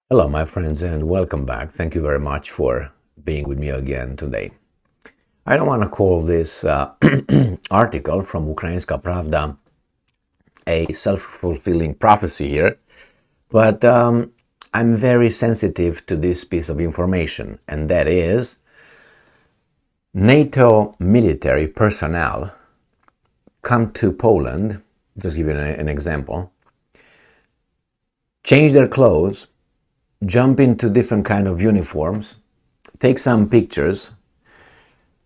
Hello, my friends, and welcome back. Thank you very much for being with me again today. I don't want to call this article from Ukrainska Pravda a self-fulfilling prophecy here, but I'm very sensitive to this piece of information, and that is NATO military personnel come to Poland, just give you an example, change their clothes, jump into different kind of uniforms, take some pictures,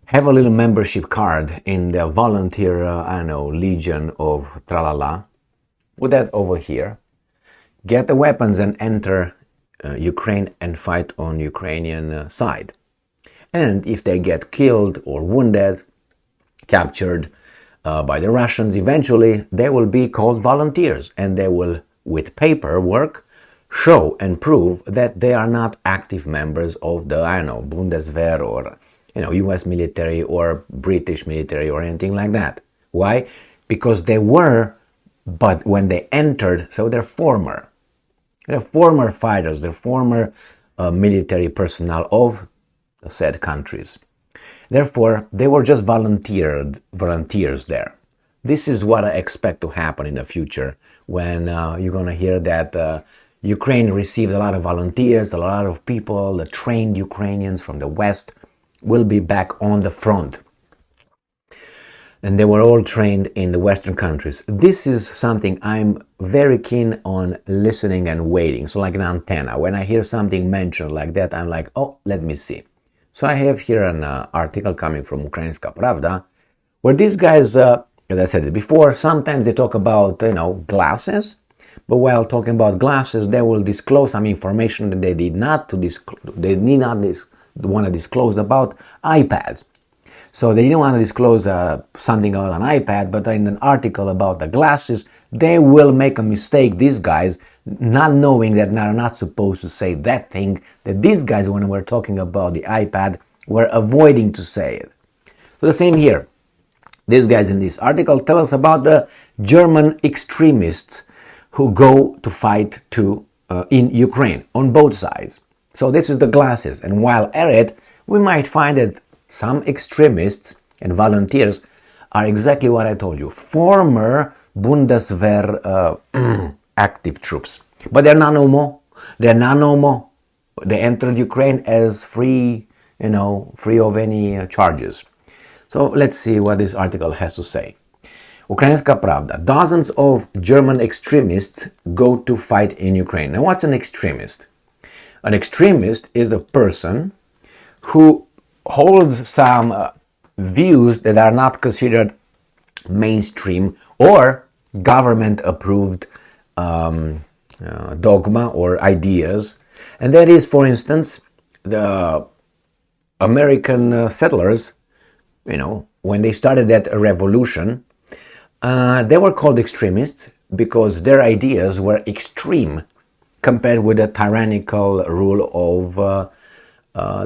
have a little membership card in the volunteer, Legion of Tralala, put that over here, get the weapons and enter Ukraine and fight on Ukrainian side. And if they get killed or wounded, captured by the Russians, eventually they will be called volunteers and they will, with paperwork, show and prove that they are not active members of the, Bundeswehr or, US military or British military or anything like that. Why? Because they were, but when they entered, so they're former fighters, they're former military personnel of the said countries. Therefore, they were just volunteers there. This is what I expect to happen in the future when you're going to hear that Ukraine received a lot of volunteers, a lot of people, the trained Ukrainians from the West will be back on the front. And they were all trained in the Western countries. This is something I'm very keen on listening and waiting. So like an antenna. When I hear something mentioned like that, I'm like, oh, let me see. So I have here an article coming from Ukrainska Pravda, where these guys, as I said it before, sometimes they talk about, glasses. But while talking about glasses, they will disclose some information that they did not want to disclose about iPads. So they didn't want to disclose something about an iPad, but in an article about the glasses, they will make a mistake, these guys, not knowing that they're not supposed to say that thing, that these guys, when we're talking about the iPad, were avoiding to say it. So the same here. These guys in this article tell us about the German extremists who go to fight in Ukraine on both sides. So this is the glasses, and while at it, we might find that some extremists and volunteers are exactly what I told you, former Bundeswehr active troops. But they're not no more. They entered Ukraine as free of any charges. So let's see what this article has to say. Ukrainska Pravda. Dozens of German extremists go to fight in Ukraine. Now, what's an extremist? An extremist is a person who holds some views that are not considered mainstream or government-approved dogma or ideas. And that is, for instance, the American settlers, when they started that revolution, they were called extremists because their ideas were extreme compared with the tyrannical rule of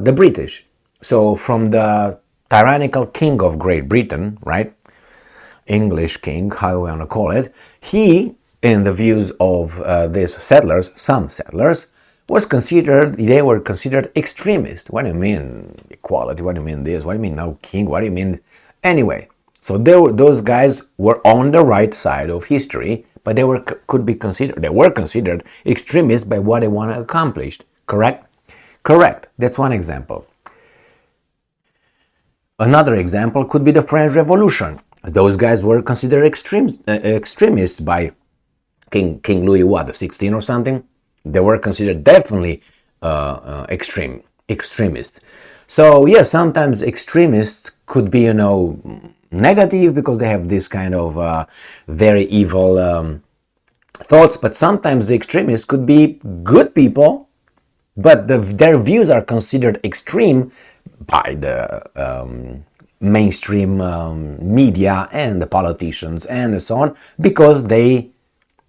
the British. So from the tyrannical king of Great Britain, right? English king, how you want to call it, he, in the views of these settlers, some settlers, they were considered extremists. What do you mean equality? What do you mean this? What do you mean no king? What do you mean? Anyway, so those guys were on the right side of history, but they were considered extremists by what they want to accomplish. Correct? Correct. That's one example. Another example could be the French Revolution. Those guys were considered extremists by King Louis the 16th or something. They were considered definitely extremists. So yes, sometimes extremists could be negative because they have this kind of very evil thoughts, but sometimes the extremists could be good people, but their views are considered extreme by the mainstream media and the politicians and so on, because they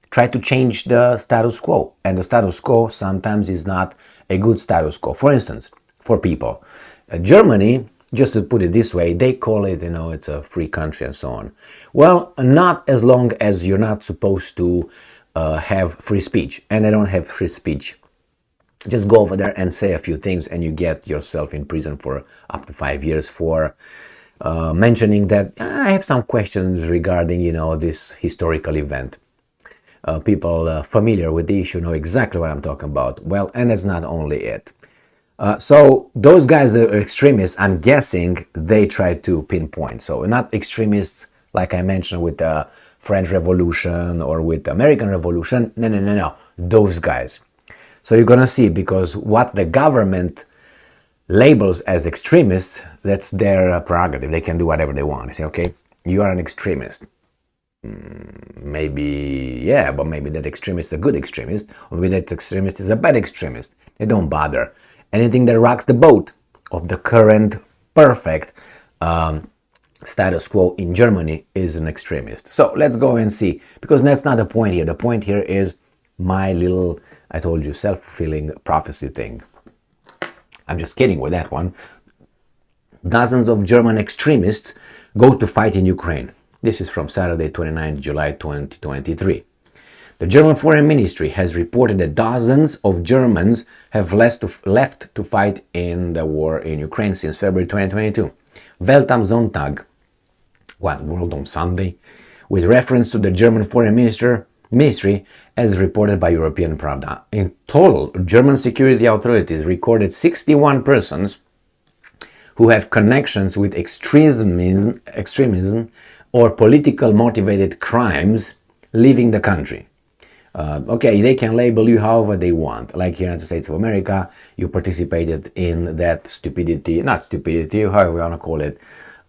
try to change the status quo, and the status quo sometimes is not a good status quo. For instance, for people, Germany, just to put it this way, they call it, it's a free country and so on. Well, not as long as you're not supposed to have free speech, and they don't have free speech Just go over there and say a few things and you get yourself in prison for up to 5 years for mentioning that I have some questions regarding, this historical event. People familiar with the issue know exactly what I'm talking about. Well, and that's not only it. So those guys are extremists. I'm guessing they try to pinpoint. So not extremists like I mentioned with the French Revolution or with the American Revolution. No. Those guys. So you're gonna see, because what the government labels as extremists, that's their prerogative. They can do whatever they want. They say, okay, you are an extremist. Maybe, yeah, but maybe that extremist is a good extremist, or maybe that extremist is a bad extremist. They don't bother. Anything that rocks the boat of the current perfect status quo in Germany is an extremist. So let's go and see, because that's not the point here. The point here is my little, I told you, self-fulfilling prophecy thing. I'm just kidding with that one. Dozens of German extremists go to fight in Ukraine. This is from Saturday, 29 July 2023. The German Foreign Ministry has reported that dozens of Germans have left to fight in the war in Ukraine since February 2022. Welt am Sonntag, World on Sunday, with reference to the German Foreign Ministry, as reported by European Pravda. In total, German security authorities recorded 61 persons who have connections with extremism or political motivated crimes leaving the country. Okay, they can label you however they want. Like here in the United States of America, you participated in that not stupidity, however you want to call it,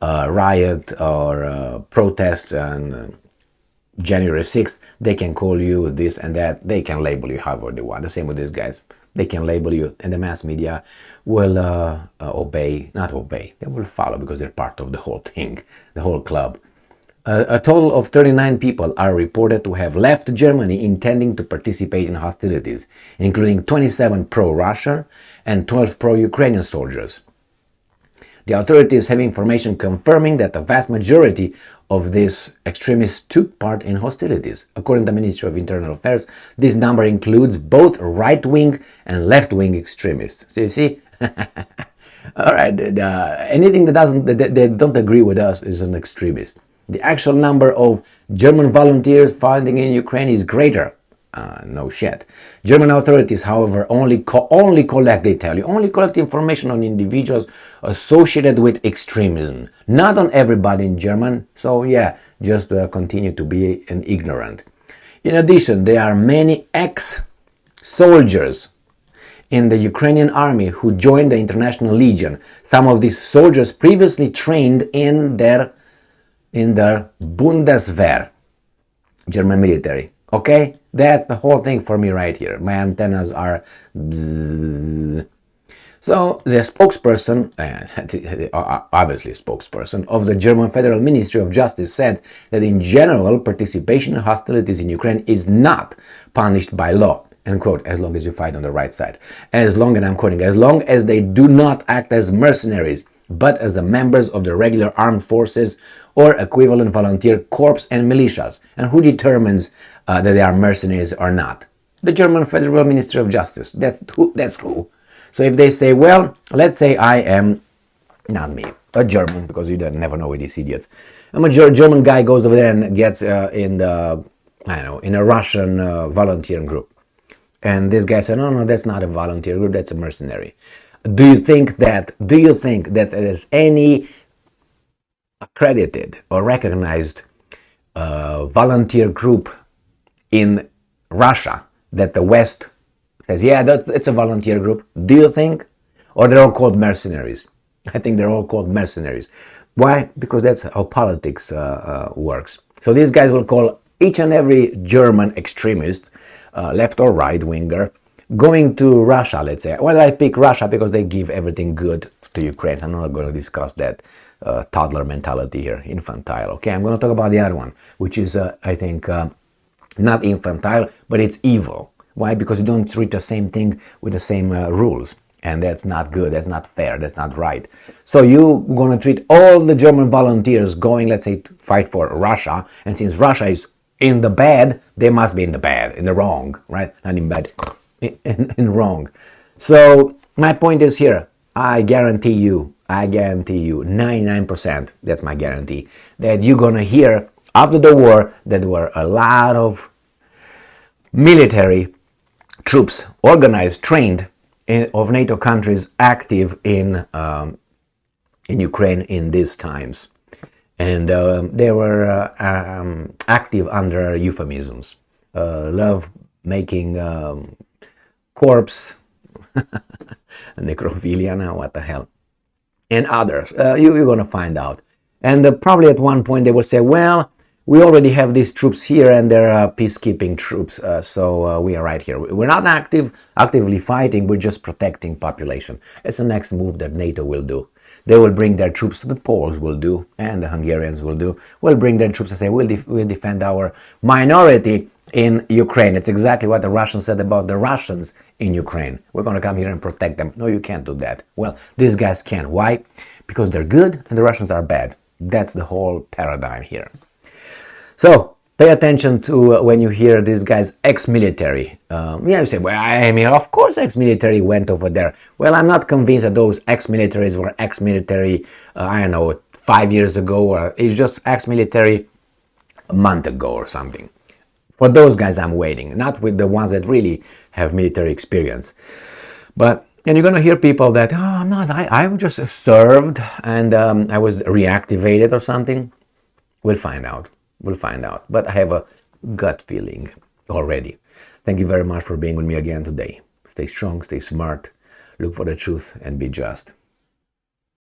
riot or protest and January 6th, they can call you this and that. They can label you however they want. The same with these guys. They can label you, and the mass media will not obey. They will follow because they're part of the whole thing, the whole club. A total of 39 people are reported to have left Germany intending to participate in hostilities, including 27 pro-Russian and 12 pro-Ukrainian soldiers. The authorities have information confirming that the vast majority of these extremists took part in hostilities. According to the Ministry of Internal Affairs, this number includes both right-wing and left-wing extremists. So you see, all right, anything that they don't agree with us is an extremist. The actual number of German volunteers fighting in Ukraine is greater. No shit. German authorities, however, only collect information on individuals associated with extremism, not on everybody in German. So yeah, just continue to be an ignorant. In addition, there are many ex-soldiers in the Ukrainian army who joined the International Legion. Some of these soldiers previously trained in their Bundeswehr, German military. Okay, that's the whole thing for me right here. My antennas are bzzz. So the spokesperson, obviously spokesperson of the German Federal Ministry of Justice, said that in general participation in hostilities in Ukraine is not punished by law, end quote, as long as you fight on the right side. As long, and I'm quoting, as long as they do not act as mercenaries, but as the members of the regular armed forces or equivalent volunteer corps and militias. And who determines that they are mercenaries or not? The German Federal Ministry of Justice. That's who. So if they say, well, let's say I am, not me, a German, because you don't never know with these idiots. I'm a German guy, goes over there and gets in a Russian volunteer group. And this guy said, no, that's not a volunteer group, that's a mercenary. Do you think that there is any accredited or recognized volunteer group in Russia that the West says, yeah, it's a volunteer group? Do you think? Or they're all called mercenaries? I think they're all called mercenaries. Why? Because that's how politics works. So these guys will call each and every German extremist, left or right winger, going to Russia, let's say. Well, I pick Russia because they give everything good to Ukraine. I'm not going to discuss that toddler mentality here, infantile. Okay, I'm going to talk about the other one, which is, I think, not infantile, but it's evil. Why? Because you don't treat the same thing with the same rules. And that's not good, that's not fair, that's not right. So you're going to treat all the German volunteers going, let's say, to fight for Russia. And since Russia is in the bad, they must be in the bad, in the wrong, right? Not in bad. In wrong. So my point is here, I guarantee you, 99%, that's my guarantee, that you're gonna hear after the war that there were a lot of military troops organized, trained of NATO countries active in Ukraine in these times. And they were active under euphemisms. Love making corpse, necrophilia, now what the hell, and others. You're going to find out. And probably at one point they will say, well, we already have these troops here and they're peacekeeping troops, so we are right here. We're not actively fighting, we're just protecting population. It's the next move that NATO will do. They will bring their troops, the Poles will do, and the Hungarians will do, will bring their troops and say, we'll defend our minority in Ukraine. It's exactly what the Russians said about the Russians in Ukraine. We're going to come here and protect them. No, you can't do that. Well, these guys can. Why? Because they're good and the Russians are bad. That's the whole paradigm here. So pay attention to when you hear these guys ex-military. You say, well, I mean, of course ex-military went over there. Well, I'm not convinced that those ex-militaries were ex-military, 5 years ago, or it's just ex-military a month ago or something. For those guys, I'm waiting, not with the ones that really have military experience. But, and you're going to hear people that, I just served and I was reactivated or something. We'll find out. But I have a gut feeling already. Thank you very much for being with me again today. Stay strong, stay smart, look for the truth, and be just.